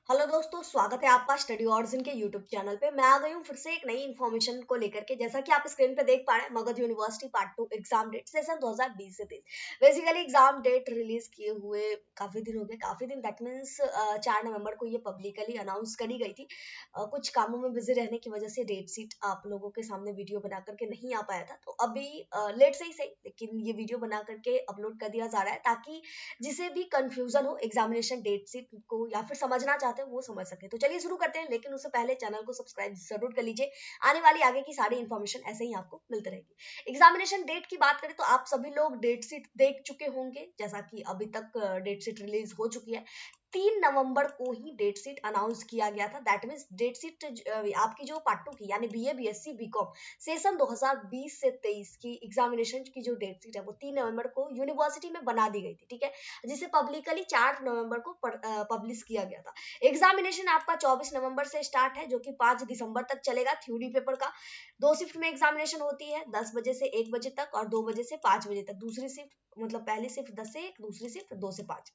Hello दोस्तों, स्वागत है आपका स्टडी ऑर्जिन के यूट्यूब चैनल पे। मैं आ गई हूँ फिर से एक नई इन्फॉर्मेशन को लेकर के। जैसा कि आप स्क्रीन पे देख पा रहे हैं, Magadh university part 2 exam date session 2020 से 23। बेसिकली एग्जाम डेट रिलीज किए हुए काफी दिन हो गए। काफी दिन दैट मीन्स 4 नवंबर को ये पब्लिकली अनाउंस करी गई थी। कुछ कामों में बिजी रहने की वजह से डेट सीट आप लोगों के सामने वीडियो बना करके नहीं आ पाया था। तो अभी लेट से ही सही, लेकिन ये वीडियो बना करके अपलोड कर दिया जा रहा है ताकि जिसे भी कंफ्यूजन हो एग्जामिनेशन डेट शीट को या फिर समझना चाहते हो वो समझ सके। तो चलिए शुरू करते हैं, लेकिन उससे पहले चैनल को सब्सक्राइब जरूर कर लीजिए। आने वाली आगे की सारी इन्फॉर्मेशन ऐसे ही आपको मिलती रहेगी। एग्जामिनेशन डेट की बात करें तो आप सभी लोग डेट शीट देख चुके होंगे, जैसा कि अभी तक डेट शीट रिलीज हो चुकी है। 3 नवंबर को ही डेट शीट अनाउंस किया गया था। दैट मीन्स डेट शीट आपकी जो पार्ट 2 की यानी बीए बीएससी बीकॉम सेशन 2020 से 23 की एग्जामिनेशन की जो डेट शीट है वो 3 नवंबर को यूनिवर्सिटी में बना दी गई थी, ठीक है, जिसे पब्लिकली 4 नवंबर को पब्लिश किया गया था। एग्जामिनेशन आपका 24 नवंबर से स्टार्ट है, जो कि 5 दिसंबर तक चलेगा। थ्योरी पेपर का 2 शिफ्ट में एग्जामिनेशन होती है, 10 बजे से 1 बजे तक और 2 बजे से 5 बजे तक। दूसरी शिफ्ट मतलब पहली शिफ्ट 10 से 1, दूसरी शिफ्ट 2 से 5।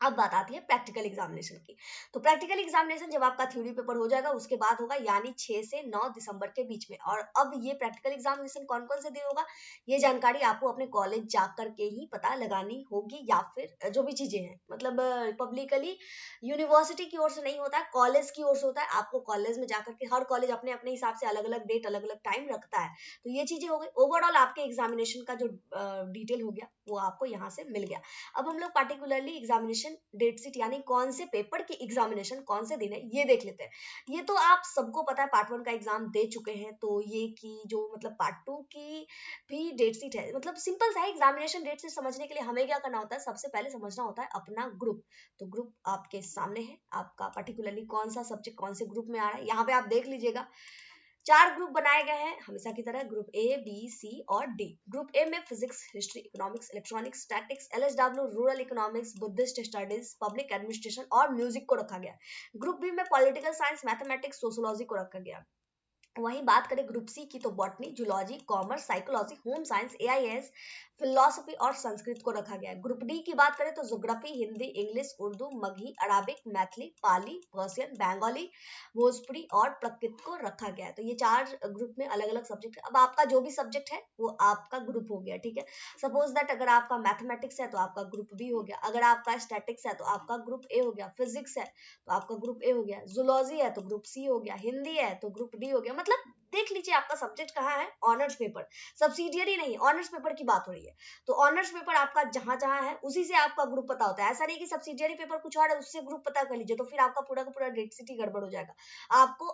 अब बात आती है प्रैक्टिकल एग्जामिनेशन की। तो प्रैक्टिकल एग्जामिनेशन जब आपका थ्योरी पेपर हो जाएगा उसके बाद होगा, यानी 6 से 9 दिसंबर के बीच में। और अब ये प्रैक्टिकल एग्जामिनेशन कौन कौन से दिन होगा, ये जानकारी आपको अपने कॉलेज जाकर के ही पता लगानी होगी, या फिर जो भी चीजें हैं मतलब पब्लिकली यूनिवर्सिटी की ओर से नहीं होता है, कॉलेज की ओर से होता है। आपको कॉलेज में जाकर के हर कॉलेज अपने अपने हिसाब से अलग अलग डेट अलग अलग टाइम रखता है। तो ये चीजें हो गई। ओवरऑल आपके एग्जामिनेशन का जो डिटेल हो गया वो आपको यहाँ से मिल गया। अब हम लोग पार्टिकुलरली एग्जामिनेशन डेट शीट यानी कौन से पेपर की एग्जामिनेशन कौन से दिन है ये देख लेते हैं। ये तो आप सबको पता है, पार्ट 1 का एग्जाम दे चुके हैं, तो ये की जो मतलब पार्ट 2 की भी डेट शीट है। मतलब सिंपल सा है, एग्जामिनेशन डेट शीट समझने के लिए हमें क्या करना होता है, सबसे पहले समझना होता है अपना ग्रुप। तो ग्रुप आपके सामने है, आपका पर्टिकुलरली कौन सा सब्जेक्ट कौन से ग्रुप में आ रहा है यहाँ पे आप देख लीजिएगा। 4 ग्रुप बनाए गए हैं हमेशा की तरह, ग्रुप ए बी सी और डी। ग्रुप ए में physics, history, economics, electronics, statics, LSW, rural economics, Buddhist studies, public administration और म्यूजिक को रखा गया। ग्रुप बी में पॉलिटिकल साइंस, मैथमेटिक्स, सोशोलॉजी को रखा गया। वहीं बात करें ग्रुप सी की तो botany, zoology, commerce, psychology, home science, AIS, philosophy और संस्कृत को रखा गया है। ग्रुप डी की बात करें तो geography, Hindi, English, Urdu, Magahi, Arabic, Maithili, Pali, Persian, Bengali, Bhojpuri और प्रकृत को रखा गया है। तो ये 4 ग्रुप में अलग अलग सब्जेक्ट है। अब आपका जो भी सब्जेक्ट है वो आपका ग्रुप हो गया, ठीक है। सपोज दैट अगर आपका मैथमेटिक्स है तो आपका ग्रुप बी हो गया, अगर आपका स्टैटिक्स है तो आपका ग्रुप ए हो गया, फिजिक्स है तो आपका ग्रुप ए हो गया, जूलॉजी है तो ग्रुप सी हो गया, हिंदी है तो ग्रुप डी हो गया। मतलब देख लीजिए आपका सब्जेक्ट कहाँ है, ऑनर्स पेपर, सब्सिडियरी नहीं, ऑनर्स पेपर की बात हो रही है। तो ऑनर्स पेपर आपका जहां जहां है उसी से आपका ग्रुप पता होता है। ऐसा नहीं कि सब्सिडियरी पेपर कुछ और है उससे ग्रुप पता कर लीजिए, तो फिर आपका पूरा का पूरा डेट शीट ही गड़बड़ हो जाएगा। आपको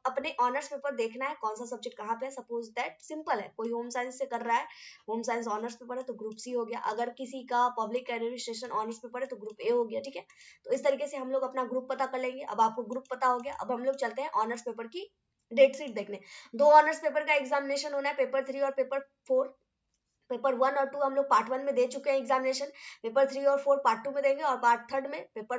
अपने ऑनर्स पेपर देखना है कौन सा सब्जेक्ट कहाँ पे है। सपोज दैट सिंपल है, कोई होम साइंस से कर रहा है, होम साइंस ऑनर्स पेपर है तो ग्रुप सी हो गया। अगर किसी का पब्लिक एडमिनिस्ट्रेशन ऑनर्स पेपर है तो ग्रुप ए हो गया, ठीक है। तो इस तरीके से हम लोग अपना ग्रुप पता कर लेंगे। अब आपको ग्रुप पता हो गया, अब हम लोग चलते हैं ऑनर्स पेपर की डेट शीट देखने। 2 ऑनर्स पेपर का एग्जामिनेशन होना है, पेपर 3 और पेपर 4। पेपर 1 और 2 हम लोग पार्ट 1 में दे चुके हैं एग्जामिनेशन, पेपर 3 और 4 पार्ट 2 में देंगे, और पार्ट 3 में पेपर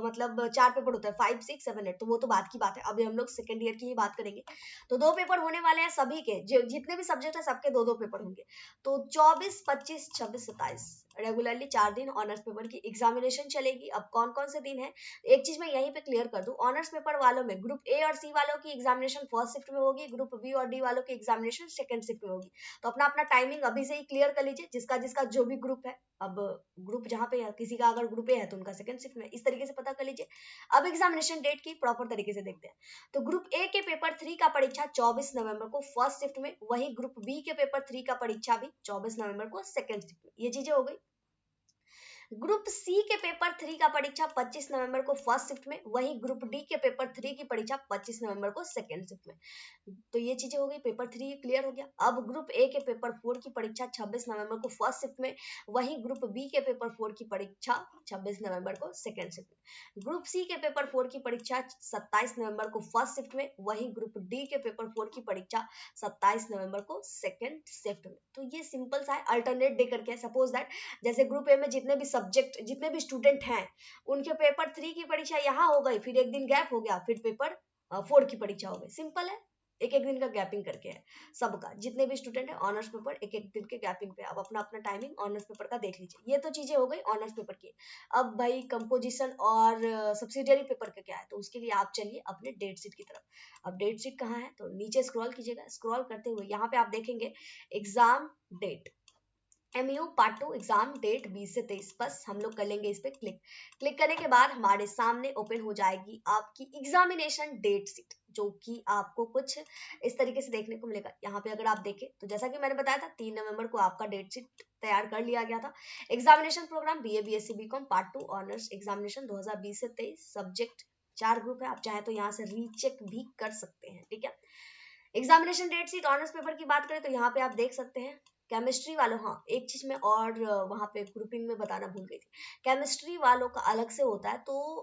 मतलब 4 पेपर होता है, 5 6 7 8। तो वो तो बात की बात है, अभी हम लोग सेकंड ईयर की ही बात करेंगे। तो 2 पेपर होने वाले हैं सभी के, जितने भी सब्जेक्ट है सबके 2 2 पेपर होंगे। तो 24 25 26 27 रेगुलरली 4 दिन ऑनर्स पेपर की एग्जामिनेशन चलेगी। अब कौन कौन से दिन है, एक चीज मैं यहीं पे क्लियर कर दूं, ऑनर्स पेपर वालों में ग्रुप ए और सी वालों की एग्जामिनेशन फर्स्ट शिफ्ट में होगी, ग्रुप बी और डी वालों की एग्जामिनेशन सेकंड शिफ्ट में होगी। तो अपना अपना टाइमिंग अभी से ही क्लियर कर लीजिए, जिसका जिसका जो भी ग्रुप है। अब ग्रुप जहां पे है, किसी का अगर ग्रुप ए है तो उनका सेकंड शिफ्ट में, इस तरीके से पता कर लीजिए। अब एग्जामिनेशन डेट की प्रॉपर तरीके से देखते हैं। तो ग्रुप ए के पेपर 3 का परीक्षा 24 नवंबर को फर्स्ट शिफ्ट में, वही ग्रुप बी के पेपर 3 का परीक्षा भी 24 नवंबर को सेकंड शिफ्ट में। ये चीजें हो गई। ग्रुप सी के पेपर 3 का परीक्षा 25 नवंबर को फर्स्ट शिफ्ट में, वही ग्रुप डी के पेपर 3 की परीक्षा 25 नवंबर को सेकंड शिफ्ट में। तो ये चीजें हो गई, पेपर 3 क्लियर हो गया। अब ग्रुप ए के पेपर 4 की परीक्षा 26 नवंबर को फर्स्ट शिफ्ट में, वही ग्रुप बी के पेपर 4 की परीक्षा 26 नवंबर को सेकंड शिफ्ट में। ग्रुप सी के पेपर 4 की परीक्षा 27 नवंबर को फर्स्ट शिफ्ट में, वही ग्रुप डी के पेपर 4 की परीक्षा 27 नवंबर को सेकंड शिफ्ट में। तो ये सिंपल सा है, अल्टरनेट डे करके। सपोज दैट जैसे ग्रुप ए में जितने भी सब्जेक्ट जितने भी स्टूडेंट हैं उनके पेपर 3 की परीक्षा यहाँ हो गई, फिर एक दिन गैप हो गया, फिर पेपर 4 की परीक्षा हो गई। सिंपल है, एक एक दिन का गैपिंग करके है सबका, जितने भी स्टूडेंट है ऑनर्स पेपर एक एक दिन के गैपिंग पे। अब अपना अपना टाइमिंग ऑनर्स पेपर का देख लीजिए। ये तो चीजें हो गई ऑनर्स पेपर की। अब भाई कंपोजिशन और सब्सिडियरी पेपर का क्या है, तो उसके लिए आप चलिए अपने डेट शीट की तरफ। अब डेट शीट कहाँ है, तो नीचे स्क्रॉल कीजिएगा। स्क्रॉल करते हुए यहाँ पे आप देखेंगे exam date, MU part 2 exam date 20 से 23, बस हम लोग कर लेंगे इस पे क्लिक। क्लिक करने के बाद हमारे सामने ओपन हो जाएगी आपकी एग्जामिनेशन डेट शीट, जो कि आपको कुछ इस तरीके से देखने को मिलेगा। यहाँ पे अगर आप देखें तो जैसा कि मैंने बताया था 3 नवंबर को आपका डेट शीट तैयार कर लिया गया था। Examination programme BA BSc BCom part 2 honours examination 2020 से 23, सब्जेक्ट 4 ग्रुप है, आप चाहे तो यहाँ से रीचेक भी कर सकते हैं, ठीक है। Examination date sheet honours paper की बात करें तो यहाँ पे आप देख सकते हैं केमिस्ट्री वालों, हाँ एक चीज मैं और वहां पे ग्रुपिंग में बताना भूल गई थी, केमिस्ट्री वालों का अलग से होता है। तो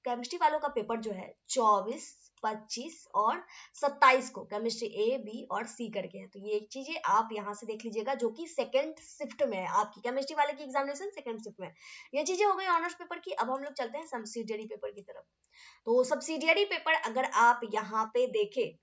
केमिस्ट्री वालों का पेपर जो है 24, 25 और 27 को केमिस्ट्री A B और C करके है। तो ये चीजें आप यहाँ से देख लीजिएगा, जो कि सेकंड शिफ्ट में है, आपकी केमिस्ट्री वाले की एग्जामिनेशन सेकंड शिफ्ट में है। ये चीजें हो गई ऑनर्स पेपर की। अब हम लोग चलते हैं सब्सिडियरी पेपर की तरफ। तो सब्सिडियरी पेपर अगर आप यहाँ पे देखें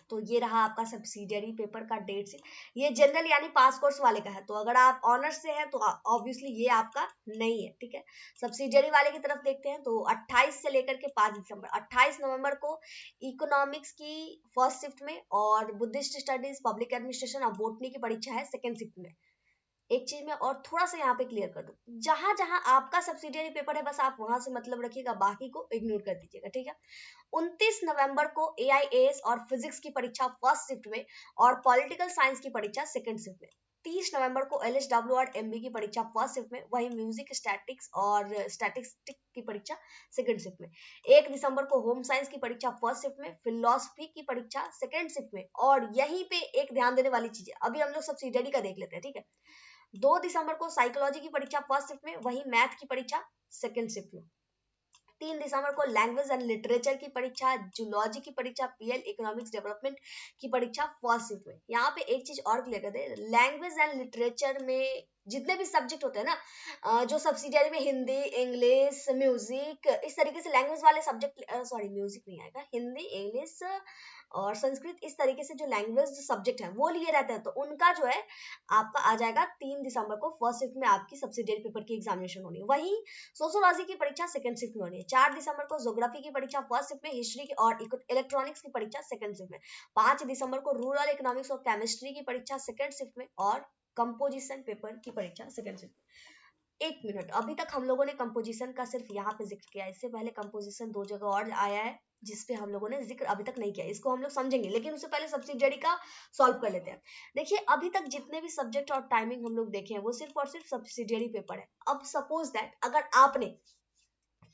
तो ये रहा आपका सब्सिडियरी पेपर का डेट शीट। ये जनरल यानी पास कोर्स वाले का है, तो अगर आप ऑनर्स से हैं तो ऑब्वियसली ये आपका नहीं है, ठीक है। सब्सिडियरी वाले की तरफ देखते हैं तो 28 से लेकर के 5 दिसंबर, 28 नवंबर को इकोनॉमिक्स की फर्स्ट शिफ्ट में और बुद्धिस्ट स्टडीज, पब्लिक एडमिनिस्ट्रेशन और बोटनी की परीक्षा है सेकेंड शिफ्ट में। एक चीज मैं और थोड़ा सा यहाँ पे क्लियर कर दूं, जहां जहां आपका सब्सिडियरी पेपर है बस आप वहां से मतलब रखिएगा, बाकी को इग्नोर कर दीजिएगा, ठीक है। 29 नवंबर को AIAS और फिजिक्स की परीक्षा फर्स्ट शिफ्ट में और पॉलिटिकल साइंस की परीक्षा सेकंड शिफ्ट में। 30 नवंबर को LSW और MB की परीक्षा फर्स्ट शिफ्ट में, वही म्यूजिक स्टैटिक्स और स्टैटिस्टिक की परीक्षा सेकंड शिफ्ट में। 1 दिसंबर को होम साइंस की परीक्षा फर्स्ट शिफ्ट में, फिलोसफी की परीक्षा सेकंड शिफ्ट में। और यहीं पे एक ध्यान देने वाली चीज है, अभी हम लोग सब्सिडियरी का देख लेते हैं, ठीक है। 2 दिसंबर को साइकोलॉजी की परीक्षा फर्स्ट शिफ्ट में, वही मैथ की परीक्षा सेकंड शिफ्ट में। 3 दिसंबर को लैंग्वेज एंड लिटरेचर की परीक्षा, जूलॉजी की परीक्षा, PL इकोनॉमिक्स डेवलपमेंट की परीक्षा फर्स्ट शिफ्ट में। यहाँ पे एक चीज और क्लियर कर दे, लैंग्वेज एंड लिटरेचर में जितने भी सब्जेक्ट होते हैं ना, जो सब्सिडियरी में हिंदी, इंग्लिश, म्यूजिक, इस तरीके से लैंग्वेज वाले सब्जेक्ट, सॉरी म्यूजिक नहीं आएगा, हिंदी, इंग्लिश और संस्कृत, इस तरीके से जो लैंग्वेज सब्जेक्ट है वो लिए रहते हैं, तो उनका जो है आपका आ जाएगा 3 दिसंबर को फर्स्ट शिफ्ट में आपकी सब्सिडियरी पेपर की एग्जामिनेशन होनी है। वही सोशियोलॉजी की परीक्षा सेकंड शिफ्ट में होनी है। 4 दिसंबर को ज्योग्राफी की परीक्षा फर्स्ट शिफ्ट में, हिस्ट्री की और इलेक्ट्रॉनिक्स की परीक्षा सेकंड शिफ्ट में। 5 दिसंबर को रूरल इकोनॉमिक्स और केमिस्ट्री की परीक्षा सेकंड शिफ्ट में और कंपोजिशन पेपर की परीक्षा सेकंड शिफ्ट में। 1 मिनट, अभी तक हम लोगों ने कंपोजिशन का सिर्फ यहाँ पे जिक्र किया, इससे पहले कंपोजिशन 2 जगह और आया है जिसपे हम लोगों ने जिक्र अभी तक नहीं किया, इसको हम लोग समझेंगे, लेकिन उससे पहले सब्सिडियरी का सॉल्व कर लेते हैं। देखिए अभी तक जितने भी सब्जेक्ट और टाइमिंग हम लोग देखे हैं वो सिर्फ और सिर्फ सब्सिडियरी पेपर है। अब सपोज दैट अगर आपने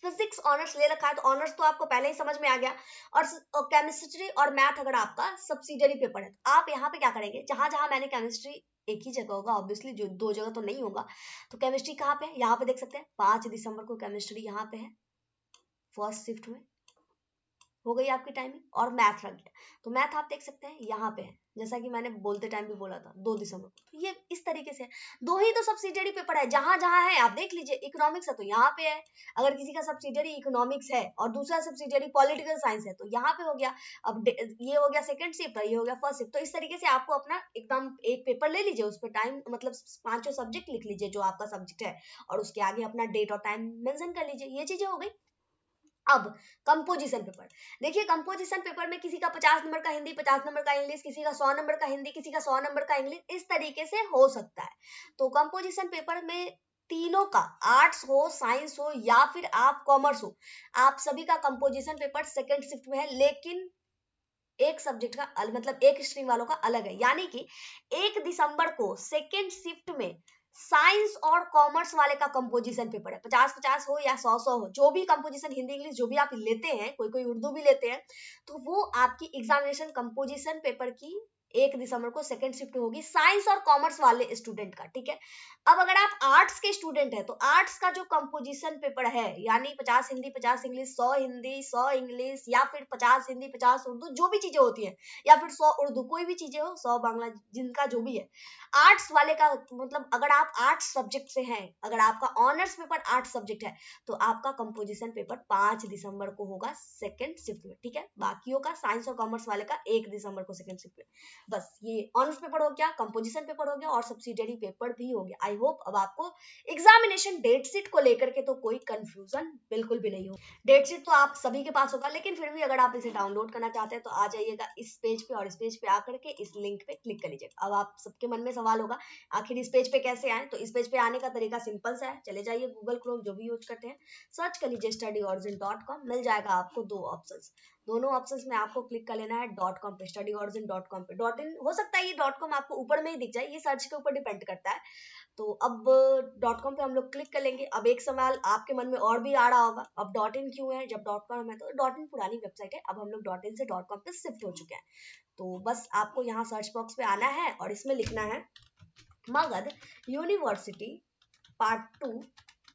फिजिक्स ऑनर्स ले रखा है तो ऑनर्स तो आपको पहले ही समझ में आ गया, और केमिस्ट्री और मैथ अगर आपका सब्सिडियरी पेपर है तो आप यहाँ पे क्या करेंगे, जहां जहां मैंने केमिस्ट्री एक ही जगह होगा ऑब्वियसली, जो 2 जगह तो नहीं होगा, तो केमिस्ट्री कहाँ पे है, यहाँ पे देख सकते हैं 5 दिसंबर को केमिस्ट्री यहाँ पे है फर्स्ट शिफ्ट में, हो गई आपकी टाइमिंग। और मैथ रख गया, तो मैथ आप देख सकते हैं यहाँ पे है, जैसा कि मैंने बोलते टाइम भी बोला था 2 दिसंबर को। तो ये इस तरीके से दो ही तो सब्सिडियरी पेपर है, जहां जहां है आप देख लीजिए। इकोनॉमिक्स है तो यहाँ पे है, अगर किसी का सब्सिडियरी इकोनॉमिक्स है और दूसरा सब्सिडियरी पॉलिटिकल साइंस है तो यहाँ पे हो गया। अब ये हो गया सेकंड शिफ्ट और ये हो गया फर्स्ट शिफ्ट। तो इस तरीके से आपको अपना एकदम एक पेपर ले लीजिए, उस पर टाइम मतलब 5 सब्जेक्ट लिख लीजिए जो आपका सब्जेक्ट है, और उसके आगे अपना डेट और टाइम मेंशन कर लीजिए। ये चीजें हो गई। अब कंपोजिशन पेपर देखिए, कंपोजिशन पेपर में किसी का 50 नंबर का हिंदी, 50 नंबर का इंग्लिश, किसी का 100 नंबर का हिंदी, किसी का 100 नंबर का इंग्लिश, इस तरीके से हो सकता है। तो कंपोजिशन पेपर में तीनों का, आर्ट्स हो, साइंस हो या फिर आप कॉमर्स हो, आप सभी का कंपोजिशन पेपर सेकंड शिफ्ट में है, लेकिन एक सब्जेक्ट का मतलब एक स्ट्रीम वालों का अलग है। यानी कि 1 दिसंबर को सेकेंड शिफ्ट में साइंस और कॉमर्स वाले का कंपोजिशन पेपर है, 50-50 हो या 100-100 हो, जो भी कंपोजिशन हिंदी इंग्लिश जो भी आप लेते हैं, कोई कोई उर्दू भी लेते हैं, तो वो आपकी एग्जामिनेशन कंपोजिशन पेपर की 1 दिसंबर को सेकंड शिफ्ट होगी साइंस और कॉमर्स वाले स्टूडेंट का, ठीक है। अब अगर आप आर्ट्स के स्टूडेंट है तो आर्ट्स का जो कंपोजिशन पेपर है, यानी 50 हिंदी 50 इंग्लिश, 100 हिंदी 100 इंग्लिश, या फिर 50 हिंदी 50 उर्दू, जो भी चीजें होती है, या फिर 100 उर्दू, कोई भी चीजें हो, 100 बांग्ला, जिनका जो भी है, आर्ट्स वाले का मतलब अगर आप आर्ट्स सब्जेक्ट से हैं, अगर आपका ऑनर्स पेपर आर्ट्स सब्जेक्ट है, तो आपका कंपोजिशन पेपर 5 दिसंबर को होगा सेकेंड शिफ्ट में, ठीक है। बाकियों का साइंस और कॉमर्स वाले का 1 दिसंबर को सेकेंड शिफ्ट में। बस ये ऑनर्स पेपर हो गया, कंपोजिशन पेपर हो गया और सब्सिडियरी पेपर भी हो गया। आई होप अब आपको एग्जामिनेशन डेट शीट को लेकर के तो कोई कंफ्यूजन बिल्कुल भी नहीं हो। डेट शीट तो आप सभी के पास होगा, लेकिन फिर भी अगर आप इसे डाउनलोड करना चाहते हैं तो आ जाइएगा इस पेज पे, और इस पेज पे आकर के इस लिंक पे क्लिक कर लीजिएगा। अब आप सबके मन में सवाल होगा आखिर इस पेज पे कैसे आए, तो इस पेज पे आने का तरीका सिंपल सा है, चले जाइए गूगल क्रोम जो भी यूज करते हैं, सर्च कर लीजिए studyorigen.com, मिल जाएगा आपको दो ऑप्शंस, दोनों ऑप्शंस में आपको क्लिक कर लेना है .com पे, studyorigen.com पे। .in हो सकता है ये .com आपको ऊपर में ही दिख जाए, ये सर्च के ऊपर डिपेंड करता है। तो अब .com पे हम लोग क्लिक कर लेंगे। अब एक सवाल आपके मन में और भी आ रहा होगा, अब .in क्यों है जब .com है, तो .in पुरानी वेबसाइट है, अब हम लोग .in से .com पे शिफ्ट हो चुके हैं। तो बस आपको यहाँ सर्च बॉक्स पे आना है और इसमें लिखना है Magadh university part 2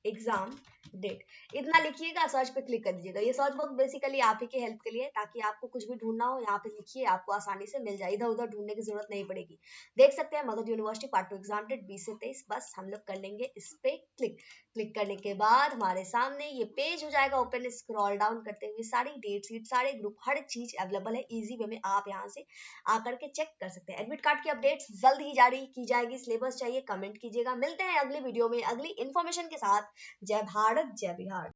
exam date, इतना लिखिएगा, सर्च पे क्लिक कर दीजिएगा। ये सर्च बॉक्स बेसिकली आप ही के हेल्प के लिए, ताकि आपको कुछ भी ढूंढना हो यहाँ पे लिखिए, आपको आसानी से मिल जाए, इधर उधर ढूंढने की जरूरत नहीं पड़ेगी। देख सकते हैं Magadh university part 2 exam date 20 से 23, बस हम लोग कर लेंगे इस पे क्लिक। क्लिक करने के बाद हमारे सामने ये पेज हो जाएगा ओपन, स्क्रॉल डाउन करते हुए सारी डेट शीट, सारे ग्रुप, हर चीज अवेलेबल है इजी वे में, आप यहाँ से आकर के चेक कर सकते हैं। एडमिट कार्ड की अपडेट्स जल्द ही जारी की जाएगी, सिलेबस चाहिए कमेंट कीजिएगा। मिलते हैं अगली वीडियो में अगली इन्फॉर्मेशन के साथ। जय भारत जय बिहार।